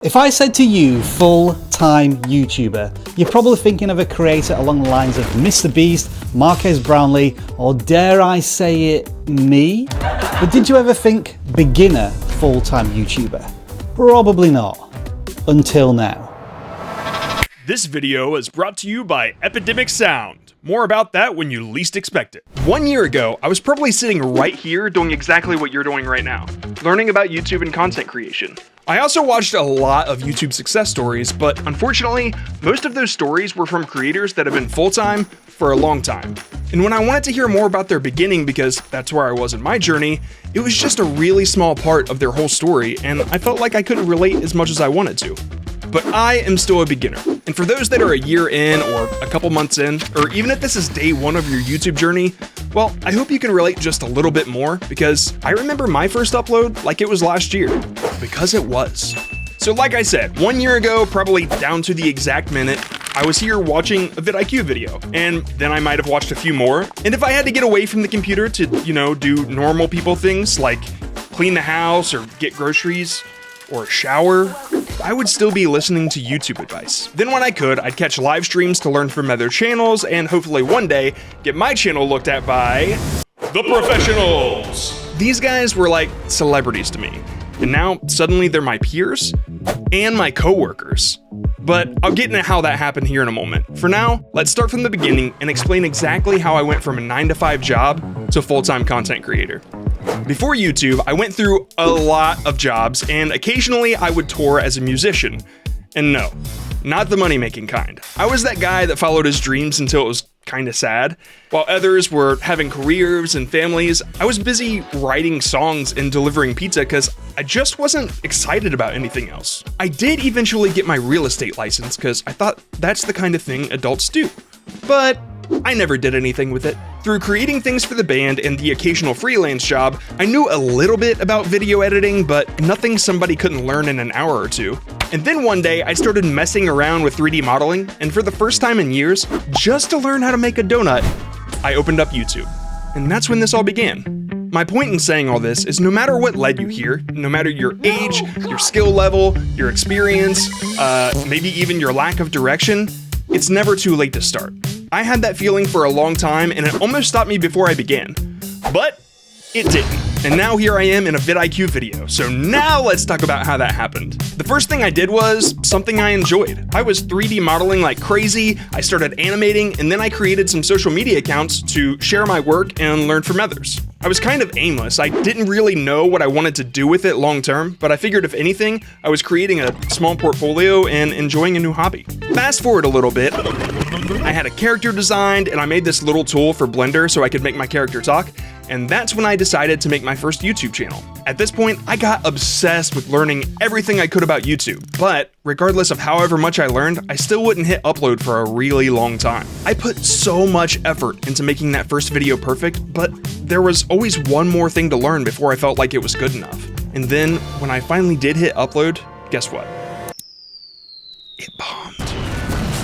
If I said to you full-time YouTuber, you're probably thinking of a creator along the lines of Mr. Beast, Marques Brownlee, or dare I say it, me? But did you ever think beginner full-time YouTuber? Probably not. Until now. This video is brought to you by Epidemic Sound. More about that when you least expect it. 1 year ago, I was probably sitting right here doing exactly what you're doing right now, learning about YouTube and content creation. I also watched a lot of YouTube success stories, but unfortunately, most of those stories were from creators that have been full-time for a long time. And when I wanted to hear more about their beginning, because that's where I was in my journey, it was just a really small part of their whole story, and I felt like I couldn't relate as much as I wanted to. But I am still a beginner. And for those that are a year in or a couple months in, or even if this is day one of your YouTube journey, well, I hope you can relate just a little bit more, because I remember my first upload like it was last year, because it was. So like I said, 1 year ago, probably down to the exact minute, I was here watching a vidIQ video, and then I might have watched a few more. And if I had to get away from the computer to, do normal people things like clean the house or get groceries or shower, I would still be listening to YouTube advice. Then when I could, I'd catch live streams to learn from other channels and hopefully one day get my channel looked at by the professionals. These guys were like celebrities to me. And now suddenly they're my peers and my coworkers. But I'll get into how that happened here in a moment. For now, let's start from the beginning and explain exactly how I went from a 9-to-5 job to full-time content creator. Before YouTube, I went through a lot of jobs, and occasionally I would tour as a musician. And no, not the money-making kind. I was that guy that followed his dreams until it was kinda sad. While others were having careers and families, I was busy writing songs and delivering pizza because I just wasn't excited about anything else. I did eventually get my real estate license because I thought that's the kind of thing adults do. But I never did anything with it. Through creating things for the band and the occasional freelance job, I knew a little bit about video editing, but nothing somebody couldn't learn in an hour or two. And then one day, I started messing around with 3D modeling, and for the first time in years, just to learn how to make a donut, I opened up YouTube. And that's when this all began. My point in saying all this is no matter what led you here, no matter your age, your skill level, your experience, maybe even your lack of direction, it's never too late to start. I had that feeling for a long time, and it almost stopped me before I began. But it didn't. And now here I am in a vidIQ video. So now let's talk about how that happened. The first thing I did was something I enjoyed. I was 3D modeling like crazy, I started animating, and then I created some social media accounts to share my work and learn from others. I was kind of aimless. I didn't really know what I wanted to do with it long term, but I figured if anything, I was creating a small portfolio and enjoying a new hobby. Fast forward a little bit, I had a character designed and I made this little tool for Blender so I could make my character talk, and that's when I decided to make my first YouTube channel. At this point, I got obsessed with learning everything I could about YouTube, but regardless of however much I learned, I still wouldn't hit upload for a really long time. I put so much effort into making that first video perfect, but there was always one more thing to learn before I felt like it was good enough. And then, when I finally did hit upload, guess what? It bombed.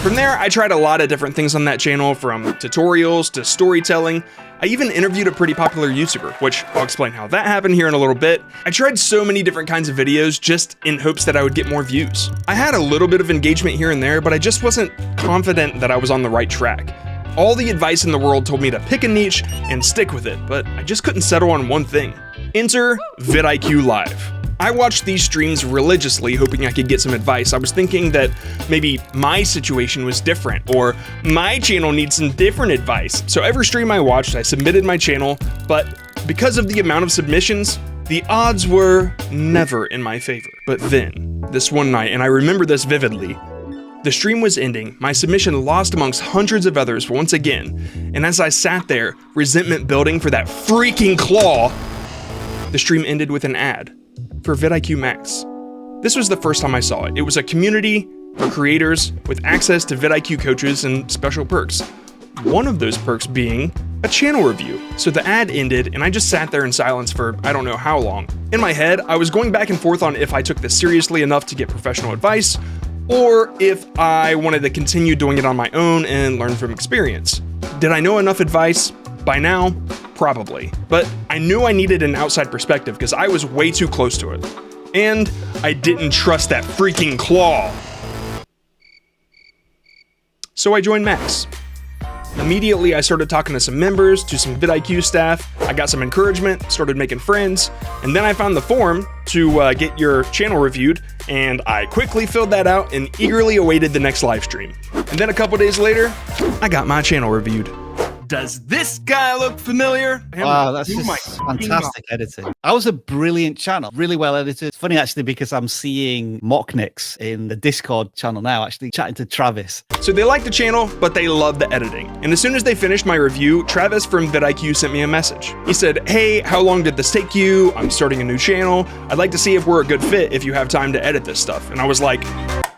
From there, I tried a lot of different things on that channel, from tutorials to storytelling. I even interviewed a pretty popular YouTuber, which I'll explain how that happened here in a little bit. I tried so many different kinds of videos just in hopes that I would get more views. I had a little bit of engagement here and there, but I just wasn't confident that I was on the right track. All the advice in the world told me to pick a niche and stick with it, but I just couldn't settle on one thing. Enter vidIQ Live. I watched these streams religiously, hoping I could get some advice. I was thinking that maybe my situation was different, or my channel needs some different advice. So every stream I watched, I submitted my channel, but because of the amount of submissions, the odds were never in my favor. But then, this one night, and I remember this vividly, the stream was ending, my submission lost amongst hundreds of others once again, and as I sat there, resentment building for that freaking claw, the stream ended with an ad for vidIQ Max. This was the first time I saw it. It was a community for creators with access to vidIQ coaches and special perks. One of those perks being a channel review. So the ad ended and I just sat there in silence for I don't know how long. In my head, I was going back and forth on if I took this seriously enough to get professional advice, or if I wanted to continue doing it on my own and learn from experience. Did I know enough advice? By now, probably. But I knew I needed an outside perspective because I was way too close to it. And I didn't trust that freaking claw. So I joined Max. Immediately, I started talking to some members, to some vidIQ staff. I got some encouragement, started making friends, and then I found the form to get your channel reviewed, and I quickly filled that out and eagerly awaited the next live stream. And then a couple days later, I got my channel reviewed. Does this guy look familiar? Wow, that's just fantastic editing. That was a brilliant channel, really well edited. It's funny actually because I'm seeing Mocknix in the Discord channel now, actually chatting to Travis. So they liked the channel, but they loved the editing. And as soon as they finished my review, Travis from vidIQ sent me a message. He said, "Hey, how long did this take you? I'm starting a new channel. I'd like to see if we're a good fit if you have time to edit this stuff." And I was like,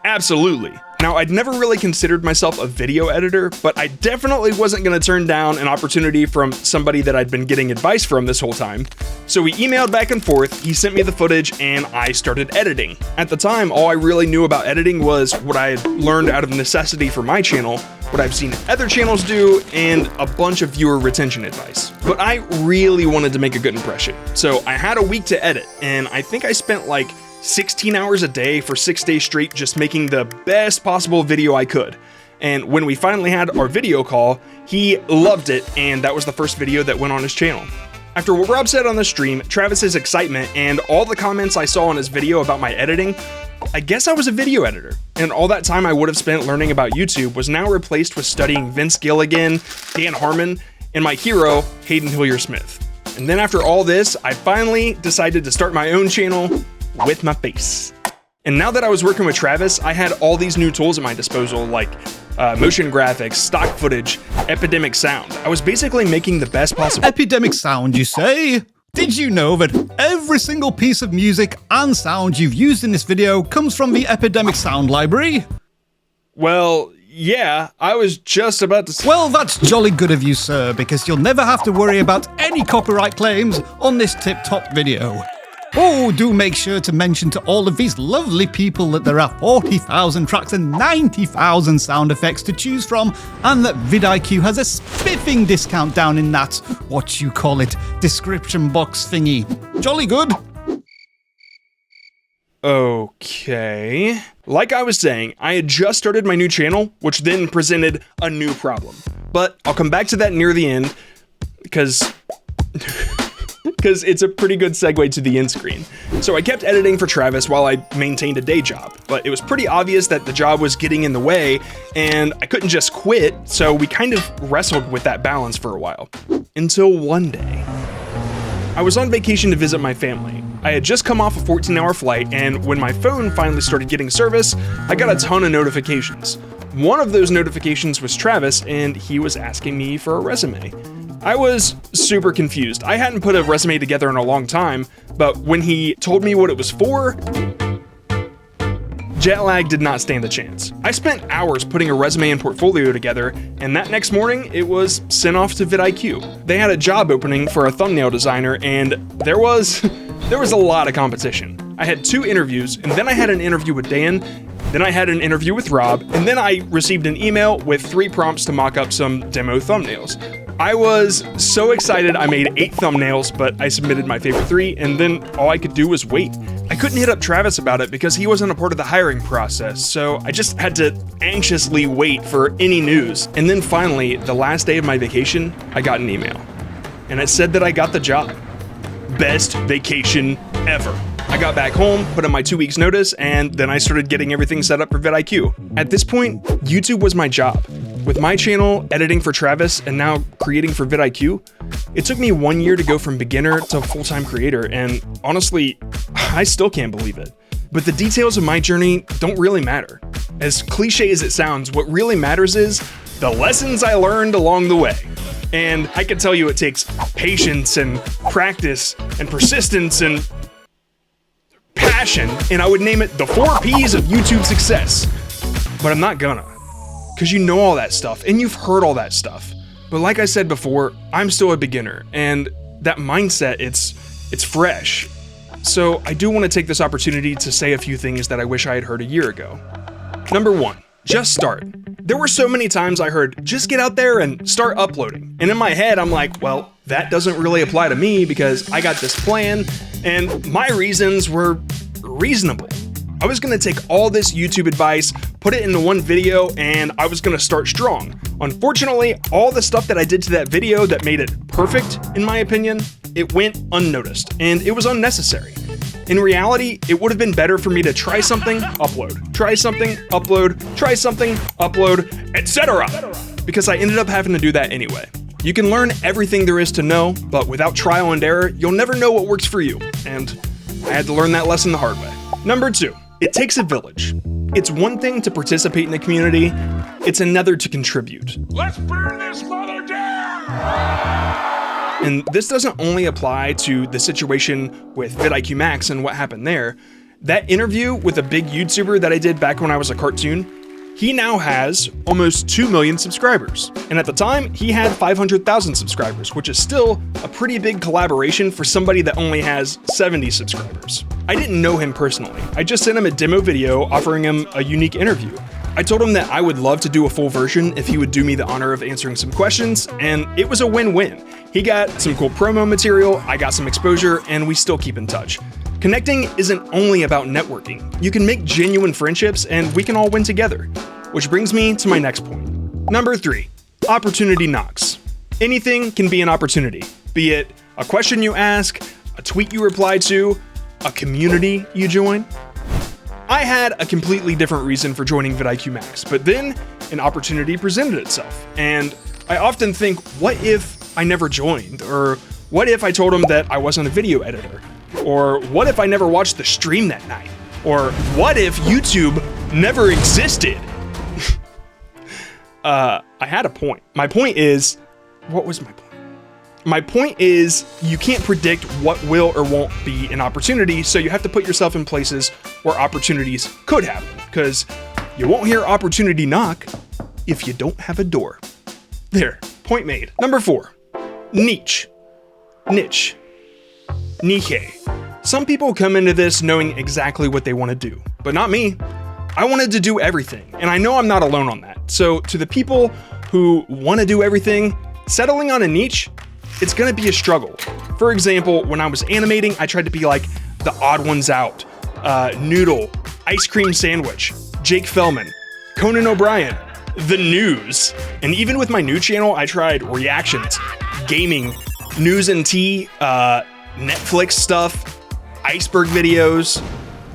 absolutely. Now, I'd never really considered myself a video editor, but I definitely wasn't going to turn down an opportunity from somebody that I'd been getting advice from this whole time. So we emailed back and forth, he sent me the footage, and I started editing. At the time, all I really knew about editing was what I had learned out of necessity for my channel, what I've seen other channels do, and a bunch of viewer retention advice. But I really wanted to make a good impression. So I had a week to edit, and I think I spent like 16 hours a day for 6 days straight just making the best possible video I could. And when we finally had our video call, he loved it, and that was the first video that went on his channel. After what Rob said on the stream, Travis's excitement, and all the comments I saw on his video about my editing, I guess I was a video editor. And all that time I would have spent learning about YouTube was now replaced with studying Vince Gilligan, Dan Harmon, and my hero, Hayden Hillier-Smith. And then after all this, I finally decided to start my own channel with my face. And now that I was working with Travis, I had all these new tools at my disposal, like motion graphics, stock footage, Epidemic sound. I was basically making the best possible— Epidemic sound, you say? Did you know that every single piece of music and sound you've used in this video comes from the Epidemic sound library? Well, yeah, I was just about to say— Well, that's jolly good of you, sir, because you'll never have to worry about any copyright claims on this tip-top video. Oh, do make sure to mention to all of these lovely people that there are 40,000 tracks and 90,000 sound effects to choose from, and that vidIQ has a spiffing discount down in that, what you call it, description box thingy. Jolly good. Okay. Like I was saying, I had just started my new channel, which then presented a new problem. But I'll come back to that near the end, because it's a pretty good segue to the end screen. So I kept editing for Travis while I maintained a day job, but it was pretty obvious that the job was getting in the way, and I couldn't just quit, so we kind of wrestled with that balance for a while. Until one day. I was on vacation to visit my family. I had just come off a 14-hour flight, and when my phone finally started getting service, I got a ton of notifications. One of those notifications was Travis, and he was asking me for a resume. I was super confused. I hadn't put a resume together in a long time, but when he told me what it was for, jet lag did not stand a chance. I spent hours putting a resume and portfolio together, and that next morning, it was sent off to vidIQ. They had a job opening for a thumbnail designer, and there was a lot of competition. I had 2 interviews, and then I had an interview with Dan, then I had an interview with Rob, and then I received an email with 3 prompts to mock up some demo thumbnails. I was so excited I made 8 thumbnails, but I submitted my favorite 3, and then all I could do was wait. I couldn't hit up Travis about it because he wasn't a part of the hiring process, so I just had to anxiously wait for any news. And then finally, the last day of my vacation, I got an email. And it said that I got the job. Best vacation ever. I got back home, put in my 2 weeks notice, and then I started getting everything set up for vidIQ. At this point, YouTube was my job. With my channel, editing for Travis, and now creating for vidIQ, it took me 1 year to go from beginner to full-time creator, and honestly, I still can't believe it. But the details of my journey don't really matter. As cliche as it sounds, what really matters is the lessons I learned along the way. And I can tell you it takes patience and practice and persistence and passion, and I would name it the 4 P's of YouTube success. But I'm not gonna. Because you know all that stuff, and you've heard all that stuff. But like I said before, I'm still a beginner, and that mindset, it's fresh. So I do want to take this opportunity to say a few things that I wish I had heard a year ago. Number 1, just start. There were so many times I heard, just get out there and start uploading. And in my head, I'm like, well, that doesn't really apply to me because I got this plan, and my reasons were reasonably. I was gonna take all this YouTube advice, put it into one video, and I was gonna start strong. Unfortunately, all the stuff that I did to that video that made it perfect, in my opinion, it went unnoticed, and it was unnecessary. In reality, it would have been better for me to try something, upload, try something, upload, try something, upload, etc. Because I ended up having to do that anyway. You can learn everything there is to know, but without trial and error, you'll never know what works for you. And I had to learn that lesson the hard way. Number 2, it takes a village. It's one thing to participate in a community, it's another to contribute. Let's burn this mother down! And this doesn't only apply to the situation with vidIQ Max and what happened there. That interview with a big YouTuber that I did back when I was a cartoon, he now has almost 2 million subscribers. And at the time, he had 500,000 subscribers, which is still a pretty big collaboration for somebody that only has 70 subscribers. I didn't know him personally. I just sent him a demo video offering him a unique interview. I told him that I would love to do a full version if he would do me the honor of answering some questions, and it was a win-win. He got some cool promo material, I got some exposure, and we still keep in touch. Connecting isn't only about networking. You can make genuine friendships and we can all win together. Which brings me to my next point. Number 3, opportunity knocks. Anything can be an opportunity, be it a question you ask, a tweet you reply to, a community you join. I had a completely different reason for joining vidIQ Max, but then an opportunity presented itself. And I often think, what if I never joined? Or what if I told him that I wasn't a video editor? Or what if I never watched the stream that night? Or what if YouTube never existed? I had a point. My point is, what was my point? My point is, you can't predict what will or won't be an opportunity, so you have to put yourself in places where opportunities could happen, because you won't hear opportunity knock if you don't have a door. There, point made. Number 4, niche. Niche. Niche. Some people come into this knowing exactly what they want to do, but not me. I wanted to do everything, and I know I'm not alone on that. So to the people who want to do everything, settling on a niche, it's gonna be a struggle. For example, when I was animating, I tried to be like the odd ones out, Noodle, Ice Cream Sandwich, Jake Fellman, Conan O'Brien, the news. And even with my new channel, I tried reactions, gaming, news and tea, Netflix stuff, iceberg videos,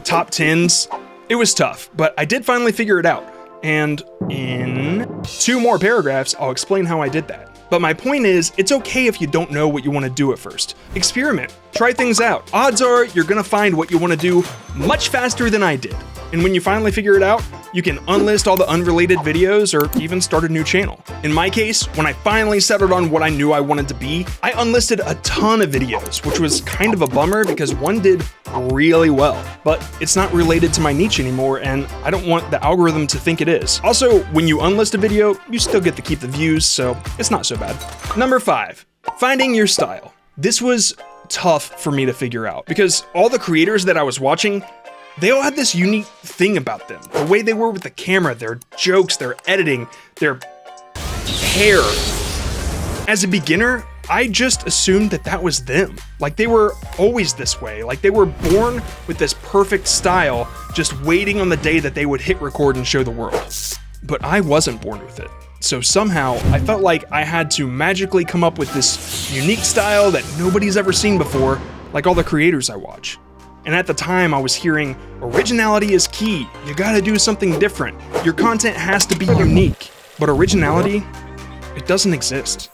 top 10s. It was tough, but I did finally figure it out. And in 2 more paragraphs, I'll explain how I did that. But my point is, it's okay if you don't know what you want to do at first. Experiment, try things out. Odds are you're gonna find what you want to do much faster than I did. And when you finally figure it out, you can unlist all the unrelated videos or even start a new channel. In my case, when I finally settled on what I knew I wanted to be, I unlisted a ton of videos, which was kind of a bummer because one did really well, but it's not related to my niche anymore and I don't want the algorithm to think it is. Also, when you unlist a video, you still get to keep the views, so it's not so bad. Number 5, finding your style. This was tough for me to figure out because all the creators that I was watching, they all had this unique thing about them. The way they were with the camera, their jokes, their editing, their hair. As a beginner, I just assumed that that was them. Like they were always this way. Like they were born with this perfect style, just waiting on the day that they would hit record and show the world. But I wasn't born with it. So somehow I felt like I had to magically come up with this unique style that nobody's ever seen before, like all the creators I watch. And at the time I was hearing, originality is key. You gotta do something different. Your content has to be unique. But originality, it doesn't exist.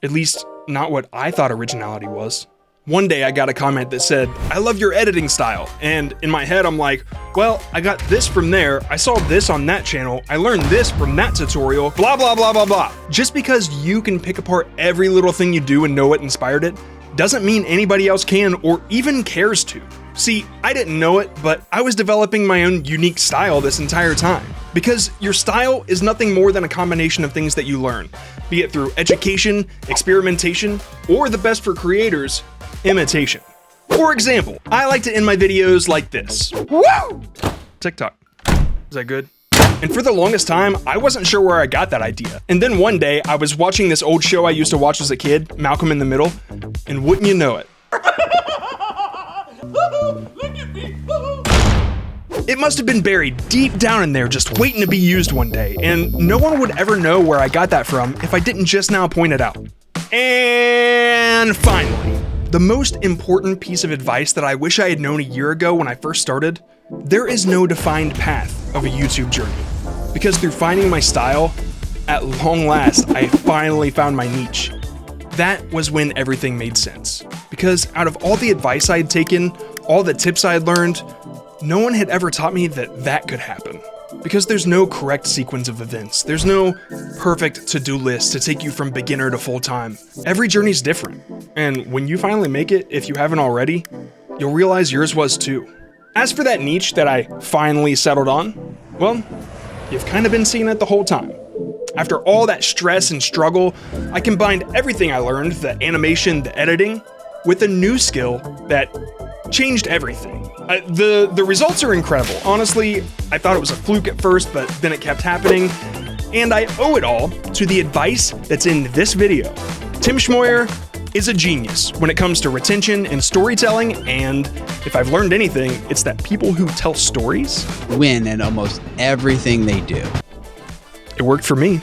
At least, not what I thought originality was. One day I got a comment that said, "I love your editing style." And in my head I'm like, well, I got this from there, I saw this on that channel, I learned this from that tutorial, blah blah blah blah blah. Just because you can pick apart every little thing you do and know what inspired it, doesn't mean anybody else can or even cares to. See, I didn't know it, but I was developing my own unique style this entire time. Because your style is nothing more than a combination of things that you learn, be it through education, experimentation, or the best for creators, imitation. For example, I like to end my videos like this. Woo! TikTok. Is that good? And for the longest time, I wasn't sure where I got that idea. And then one day, I was watching this old show I used to watch as a kid, Malcolm in the Middle, and wouldn't you know it, Look at me. It must have been buried deep down in there just waiting to be used one day, and no one would ever know where I got that from if I didn't just now point it out. And finally, the most important piece of advice that I wish I had known a year ago when I first started: there is no defined path of a YouTube journey. Because through finding my style, at long last, I finally found my niche. That was when everything made sense. Because out of all the advice I had taken, all the tips I had learned, no one had ever taught me that that could happen. Because there's no correct sequence of events. There's no perfect to-do list to take you from beginner to full-time. Every journey's different. And when you finally make it, if you haven't already, you'll realize yours was too. As for that niche that I finally settled on, well, you've kind of been seeing it the whole time. After all that stress and struggle, I combined everything I learned, the animation, the editing, with a new skill that changed everything. The results are incredible. Honestly, I thought it was a fluke at first, but then it kept happening. And I owe it all to the advice that's in this video. Tim Schmoyer is a genius when it comes to retention and storytelling, and if I've learned anything, it's that people who tell stories win at almost everything they do. It worked for me.